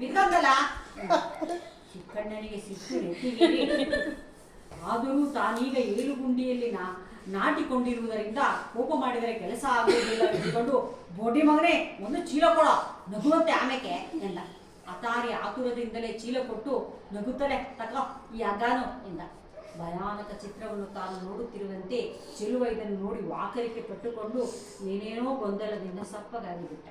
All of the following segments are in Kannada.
ಬಿದ್ದಲ್ಲ. ಚಿಕ್ಕಣ್ಣನಿಗೆ ಸಿಟ್ಟು ನೆತ್ತಿಗೇರಿ, ಆದರೂ ತಾನೀಗ ಏಳುಗುಂಡಿಯಲ್ಲಿ ನಾಟಿಕೊಂಡಿರುವುದರಿಂದ ಕೋಪ ಮಾಡಿದರೆ ಕೆಲಸ ಆಗುವುದಿಲ್ಲ ಎಂದುಕೊಂಡು, ಬೋಡಿ ಮಗನೇ ಒಂದು ಚೀಲ ಕೊಡ, ನಗುವಂತೆ ಆಮೇಕೆ ಎಂದ. ಅತಾರಿ ಆತುರದಿಂದಲೇ ಚೀಲ ಕೊಟ್ಟು ನಗುತ್ತಲೇ, ತಗೋ ಈ ಅಗಾನು ಎಂದ. ಭಯಾನಕ ಚಿತ್ರವನ್ನು ತಾನು ನೋಡುತ್ತಿರುವಂತೆ ಚೆಲುವ ಇದನ್ನು ನೋಡಿ ವಾಕರಿಕೆ ಪಟ್ಟುಕೊಂಡು ಏನೇನೋ ಗೊಂದಲದಿಂದ ಸಪ್ಪಗಾಗಿಬಿಟ್ಟ.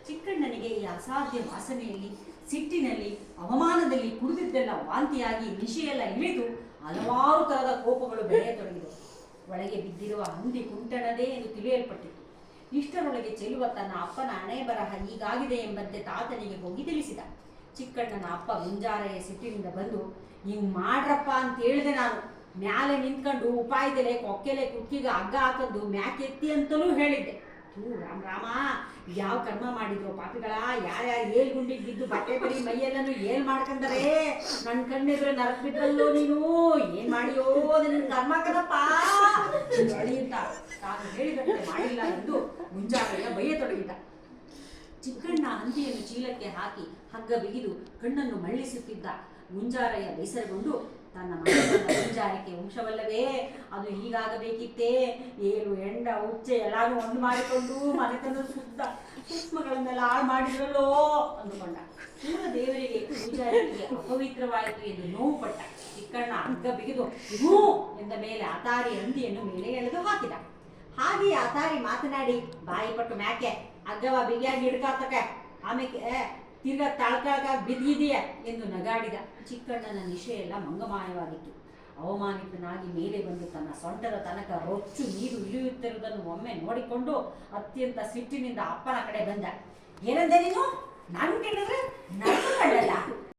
ಚಿಕ್ಕಣ್ಣನಿಗೆ ಈ ಅಸಾಧ್ಯ ವಾಸನೆಯಲ್ಲಿ, ಸಿಟ್ಟಿನಲ್ಲಿ, ಅವಮಾನದಲ್ಲಿ ಕುಡಿದಿದ್ದೆಲ್ಲ ವಾಂತಿಯಾಗಿ ನಿಶೆಯೆಲ್ಲ ಇಳಿದು ಹಲವಾರು ತರಹದ ಕೋಪಗಳು ಬೆಳೆಯತೊಡಗಿದವು. ಒಳಗೆ ಬಿದ್ದಿರುವ ಹಂದಿ ಕುಂಟಣದೇ ಎಂದು ತಿಳಿಯಲ್ಪಟ್ಟಿತು. ಇಷ್ಟರೊಳಗೆ ಚೆಲುವ ತನ್ನ ಅಪ್ಪನ ಹಣೆ ಬರಹ ಹೀಗಾಗಿದೆ ಎಂಬಂತೆ ತಾತನಿಗೆ ಹೋಗಿ ತಿಳಿಸಿದ. ಚಿಕ್ಕಣ್ಣನ ಅಪ್ಪ ಮುಂಜಾರೆಯ ಸಿಟ್ಟಿನಿಂದ ಬಂದು, ಹಿಂಗ್ ಮಾಡ್ರಪ್ಪ ಅಂತ ಹೇಳಿದೆ ನಾನು, ಮ್ಯಾಲೆ ನಿಂತ್ಕೊಂಡು ಉಪಾಯದಲೆ ಕೊಕ್ಕೆಲೆ ಕುಕ್ಕಿಗೆ ಹಗ್ಗ ಹಾಕದ್ದು ಮ್ಯಾಕೆತ್ತಿ ಅಂತಲೂ ಹೇಳಿದ್ದೆ. ರಾಮ ರಾಮ, ಯಾವ ಕರ್ಮ ಮಾಡಿದ್ರು ಪಾಪಿಗಳ, ಯಾರ್ಯಾರು ಏಳ್ಗುಂಡಿಗೆ ಬಿದ್ದು ಬಟ್ಟೆ ಬರೀ ಮೈಯೆಲ್ಲೂ ಏನ್ ಮಾಡ್ಕಂದರೆ, ನನ್ನ ಕಣ್ಣೆದ್ರೆ ನರಕ್ ಬಿದ್ದಲ್ಲೋ ನೀನು, ಏನ್ ಮಾಡಿಯೋ ನಿನ್ನ ಕರ್ಮ ಕದಪ್ಪ ಅಂತ ತಾನು ಹೇಳಿದಂತೆ ಮಾಡಿಲ್ಲ ಎಂದು ಮುಂಜಾನೆಯ ಬಯ್ಯತೊಡಗಿದ. ಚಿಕ್ಕಣ್ಣ ಹಂದಿಯನ್ನು ಚೀಲಕ್ಕೆ ಹಾಕಿ ಹಗ್ಗ ಬಿಗಿದು ಕಣ್ಣನ್ನು ಮಳ್ಳಿಸುತ್ತಿದ್ದ. ಮುಂಜಾರೆಯ ಬೇಸರಗೊಂಡು, ತನ್ನ ಮನೆಯ ಮುಂಜಾರಿಕೆ ವಂಶವಲ್ಲವೇ, ಅದು ಹೀಗಾಗಬೇಕಿತ್ತೇ, ಏಳು ಎಂಡ ಉಚ್ಚೆ ಎಲ್ಲಾನು ಒಂದು ಮಾಡಿಕೊಂಡು ಮನೆತನ ಸೂಕ್ಷ್ಮಗಳನ್ನೆಲ್ಲ ಹಾಳು ಮಾಡಿದ್ರಲ್ಲೋ ಅಂದುಕೊಂಡ. ಪೂರ್ವ ದೇವರಿಗೆ ಪೂಜಾರಿಗೆ ಅಪವಿತ್ರವಾಯಿತು ಎಂದು ನೋವು ಪಟ್ಟ. ಚಿಕ್ಕಣ್ಣ ಹಗ್ಗ ಬಿಗಿದು ಹೂ ಎಂದ ಮೇಲೆ ಅತಾರಿ ಹಂದಿಯನ್ನು ಮೇಲೆ ಎಳೆದು ಹಾಕಿದ. ಹಾಗೆಯೇ ಅತಾರಿ ಮಾತನಾಡಿ, ಬಾಯಿ ಪಟ್ಟು ಮ್ಯಾಕೆ ಹಗ್ಗವ ಬಿಗಿಯಾಗಿ ಹಿಡ್ಕಾತಕ್ಕೆ, ಆಮೇಲೆ ತಿರ್ಗಾ ತಳ್ಕಾಗ ಬಿದ್ದಿದೆಯ ಎಂದು ನಗಾಡಿದ. ಚಿಕ್ಕಣ್ಣನ ನಿಶೆಯೆಲ್ಲ ಮಂಗಮಾಯವಾಗಿತ್ತು. ಅವಮಾನಿತನಾಗಿ ಮೇಲೆ ಬಂದು ತನ್ನ ಸೊಂಟದ ತನಕ ರೊಚ್ಚು ನೀರು ಇಳಿಯುತ್ತಿರುವುದನ್ನು ಒಮ್ಮೆ ನೋಡಿಕೊಂಡು ಅತ್ಯಂತ ಸಿಟ್ಟಿನಿಂದ ಅಪ್ಪನ ಕಡೆ ಬಂದ. ಏನಂದೆ ನೀನು? ನಾನು ಕೇಳಿದ್ರೆ ನನ್ನ